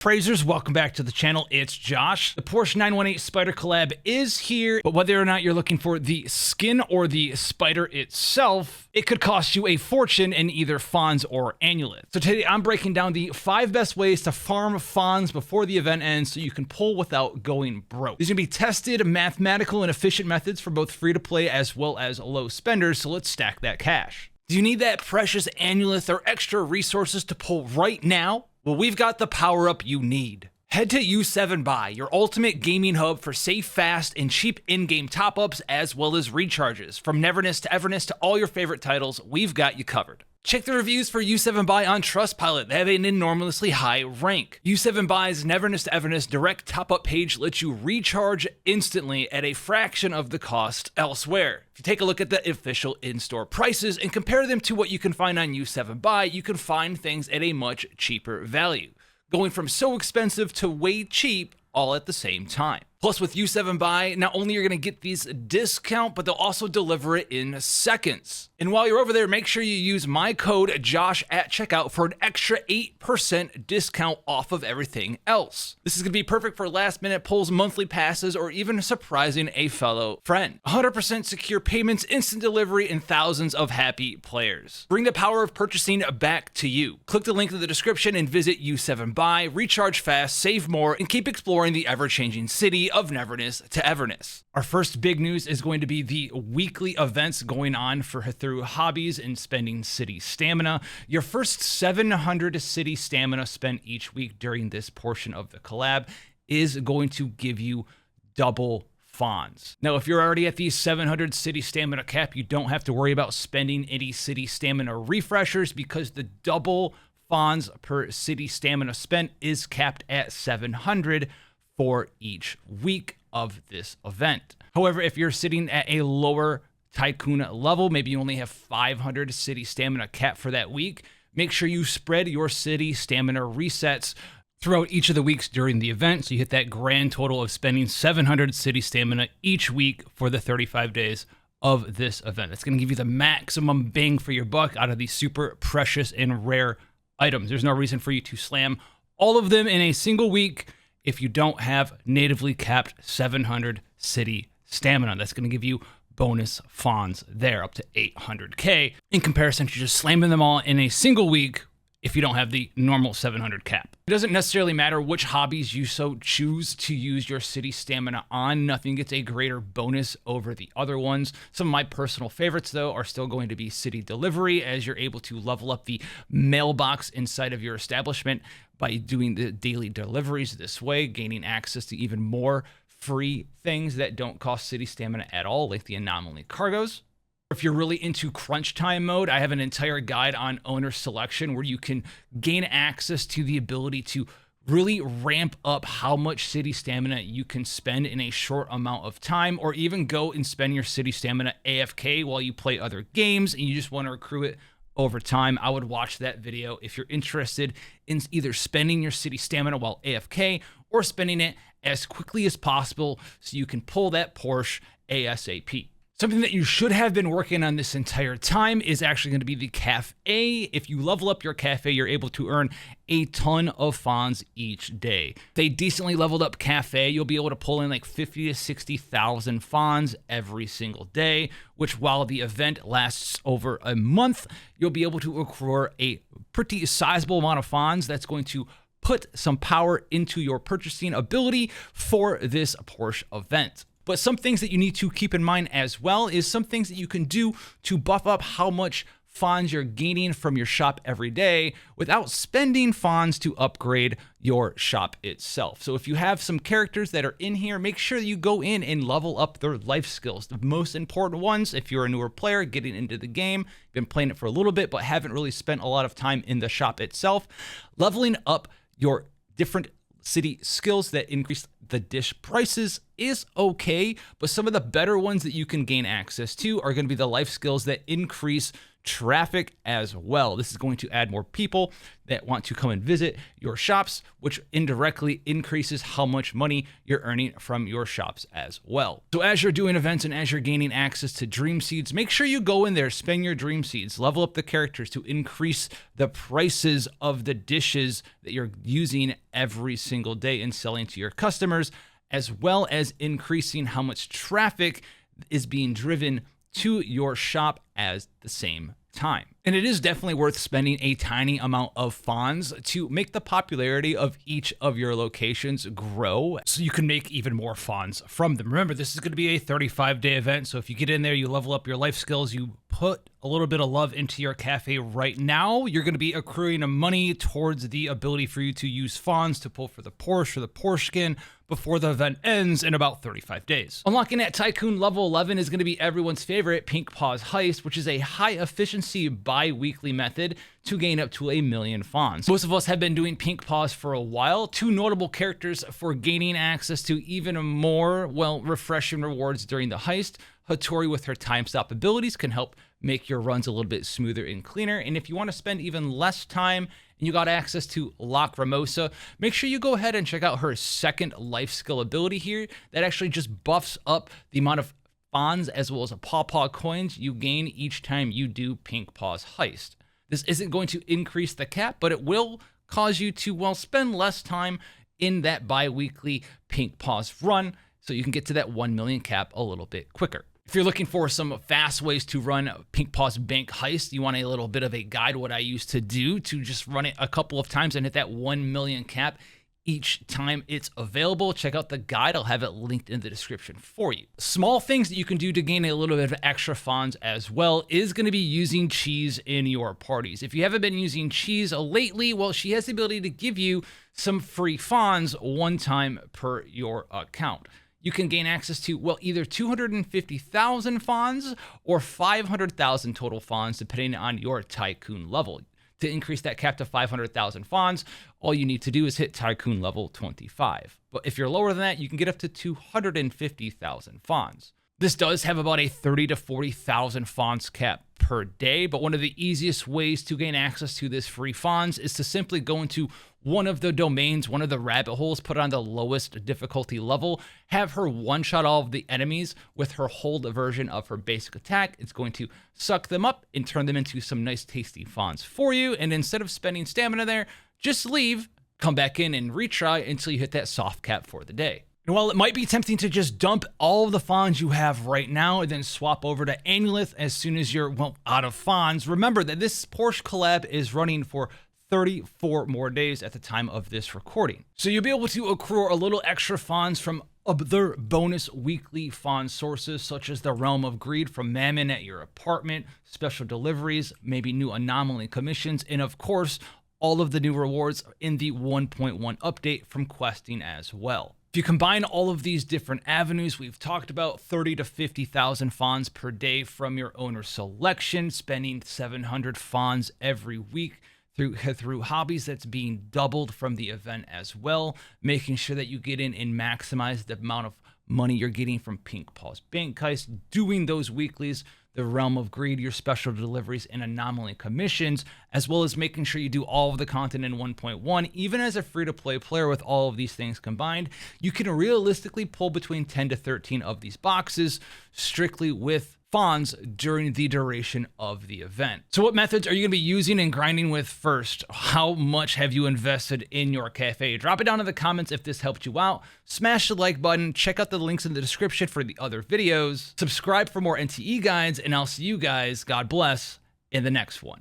Praisers, welcome back to the channel. It's Josh. The Porsche 918 Spyder collab is here, but whether or not you're looking for the skin or the Spyder itself, it could cost you a fortune in either Fons or Amulet. So today I'm breaking down the 5 best ways to farm Fons before the event ends so you can pull without going broke. These are going to be tested, mathematical, and efficient methods for both free-to-play as well as low spenders, so let's stack that cash. Do you need that precious amulet or extra resources to pull right now? Well, we've got the power-up you need. Head to U7Buy, your ultimate gaming hub for safe, fast, and cheap in-game top-ups as well as recharges. From Neverness to Everness to all your favorite titles, we've got you covered. Check the reviews for U7Buy on Trustpilot. They have an enormously high rank. U7Buy's Neverness to Everness direct top-up page lets you recharge instantly at a fraction of the cost elsewhere. If you take a look at the official in-store prices and compare them to what you can find on U7Buy, you can find things at a much cheaper value, going from so expensive to way cheap all at the same time. Plus, with U7Buy, not only are you going to get these discount, but they'll also deliver it in seconds. And while you're over there, make sure you use my code JOSH at checkout for an extra 8% discount off of everything else. This is going to be perfect for last minute pulls, monthly passes, or even surprising a fellow friend. 100% secure payments, instant delivery, and thousands of happy players. Bring the power of purchasing back to you. Click the link in the description and visit U7Buy, recharge fast, save more, and keep exploring the ever-changing city of Neverness to Everness. Our first big news is going to be the weekly events going on through Hobbies and spending city stamina. Your first 700 city stamina spent each week during this portion of the collab is going to give you double Fons. Now, if you're already at the 700 city stamina cap, you don't have to worry about spending any city stamina refreshers because the double Fons per city stamina spent is capped at 700 for each week of this event. However, if you're sitting at a lower Tycoon level, maybe you only have 500 city stamina cap for that week, make sure you spread your city stamina resets throughout each of the weeks during the event so you hit that grand total of spending 700 city stamina each week for the 35 days of this event. It's going to give you the maximum bang for your buck out of these super precious and rare items. There's no reason for you to slam all of them in a single week if you don't have natively capped 700 city stamina. That's going to give you bonus Fons there, up to 800k, in comparison to just slamming them all in a single week if you don't have the normal 700 cap. It doesn't necessarily matter which hobbies you so choose to use your city stamina on. Nothing gets a greater bonus over the other ones. Some of my personal favorites, though, are still going to be city delivery, as you're able to level up the mailbox inside of your establishment by doing the daily deliveries this way, gaining access to even more free things that don't cost city stamina at all, like the anomaly cargos. If you're really into crunch time mode, I have an entire guide on owner selection where you can gain access to the ability to really ramp up how much city stamina you can spend in a short amount of time, or even go and spend your city stamina AFK while you play other games and you just want to accrue it over time. I would watch that video if you're interested in either spending your city stamina while AFK or spending it as quickly as possible so you can pull that Porsche ASAP. Something that you should have been working on this entire time is actually going to be the cafe. If you level up your cafe, you're able to earn a ton of Fons each day. If they decently leveled up cafe, you'll be able to pull in like 50 to 60,000 Fons every single day, which while the event lasts over a month, you'll be able to accrue a pretty sizable amount of Fons that's going to put some power into your purchasing ability for this Porsche event. But some things that you need to keep in mind as well is some things that you can do to buff up how much Fons you're gaining from your shop every day without spending Fons to upgrade your shop itself. So if you have some characters that are in here, make sure that you go in and level up their life skills. The most important ones, if you're a newer player getting into the game, been playing it for a little bit, but haven't really spent a lot of time in the shop itself, leveling up your different city skills that increase the dish prices is okay, but some of the better ones that you can gain access to are going to be the life skills that increase traffic as well. This is going to add more people that want to come and visit your shops, which indirectly increases how much money you're earning from your shops as well. So as you're doing events and as you're gaining access to dream seeds, make sure you go in there, spend your dream seeds, level up the characters to increase the prices of the dishes that you're using every single day and selling to your customers, as well as increasing how much traffic is being driven to your shop at the same time. And it is definitely worth spending a tiny amount of Fons to make the popularity of each of your locations grow so you can make even more Fons from them. Remember, this is going to be a 35-day event, so if you get in there, you level up your life skills, you put a little bit of love into your cafe right now, you're going to be accruing money towards the ability for you to use Fons to pull for the Porsche or the Porsche skin before the event ends in about 35 days. Unlocking at Tycoon level 11 is going to be everyone's favorite Pink Paws Heist, which is a high efficiency bi-weekly method to gain up to 1,000,000 Fons. Most of us have been doing Pink Paws for a while. Two notable characters for gaining access to even more, well, refreshing rewards during the heist. Hattori with her time stop abilities can help make your runs a little bit smoother and cleaner. And if you want to spend even less time and you got access to Lacrimosa, make sure you go ahead and check out her second life skill ability here that actually just buffs up the amount of Fons as well as Paw coins you gain each time you do Pink Paws Heist. This isn't going to increase the cap, but it will cause you to, well, spend less time in that bi-weekly Pink Paws run so you can get to that 1,000,000 cap a little bit quicker. If you're looking for some fast ways to run Pink Paws Bank Heist, you want a little bit of a guide, what I used to do to just run it a couple of times and hit that 1,000,000 cap each time it's available. Check out the guide. I'll have it linked in the description for you. Small things that you can do to gain a little bit of extra Fons as well is going to be using Cheese in your parties. If you haven't been using Cheese lately, well, she has the ability to give you some free Fons one time per your account. You can gain access to, well, either 250,000 Fons or 500,000 total Fons, depending on your Tycoon level. To increase that cap to 500,000 Fons, all you need to do is hit Tycoon level 25. But if you're lower than that, you can get up to 250,000 Fons. This does have about a 30 to 40,000 Fons cap per day, but one of the easiest ways to gain access to this free Fons is to simply go into one of the domains, one of the rabbit holes, put it on the lowest difficulty level, have her one-shot all of the enemies with her hold version of her basic attack. It's going to suck them up and turn them into some nice tasty Fons for you, and instead of spending stamina there, just leave, come back in and retry until you hit that soft cap for the day. And while it might be tempting to just dump all of the Fons you have right now and then swap over to Annulith as soon as you're, well, out of Fons, remember that this Porsche collab is running for 34 more days at the time of this recording. So you'll be able to accrue a little extra Fons from other bonus weekly Fons sources, such as the Realm of Greed from Mammon at your apartment, special deliveries, maybe new anomaly commissions, and of course, all of the new rewards in the 1.1 update from questing as well. If you combine all of these different avenues, we've talked about 30 to 50,000 Fons per day from your owner selection, spending 700 Fons every week through Hobbies that's being doubled from the event as well, making sure that you get in and maximize the amount of money you're getting from Pink Paws Bank Heist, doing those weeklies, the Realm of Greed, your special deliveries, and anomaly commissions, as well as making sure you do all of the content in 1.1. Even as a free-to-play player with all of these things combined, you can realistically pull between 10 to 13 of these boxes strictly with Fons during the duration of the event. So what methods are you going to be using and grinding with first? How much have you invested in your cafe? Drop it down in the comments if this helped you out. Smash the like button. Check out the links in the description for the other videos. Subscribe for more NTE guides, and I'll see you guys, God bless, in the next one.